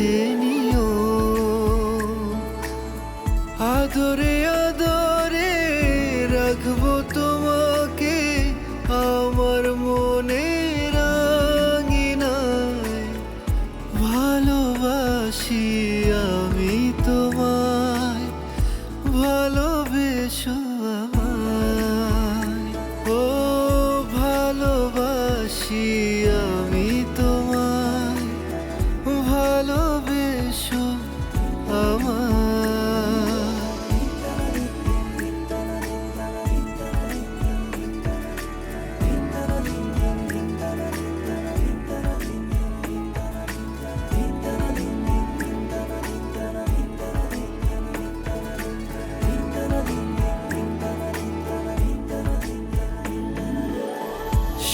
কাছে নিও। আদরে আদরে রাখবো তোমাকে আমার মনের আঙিনায়। ভালোবাসি আমি তোমায়, ভালোবেসো আমায়। ও ভালোবাসি আমি তোমায়, ভালোবেসো আমায়।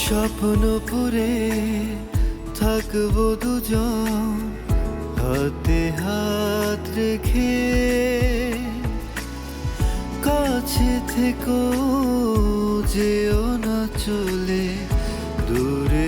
স্বপ্নপুরে থাকবো দুজন হাতে হাত রেখে। কাছে থেকো যেও না চলে দূরে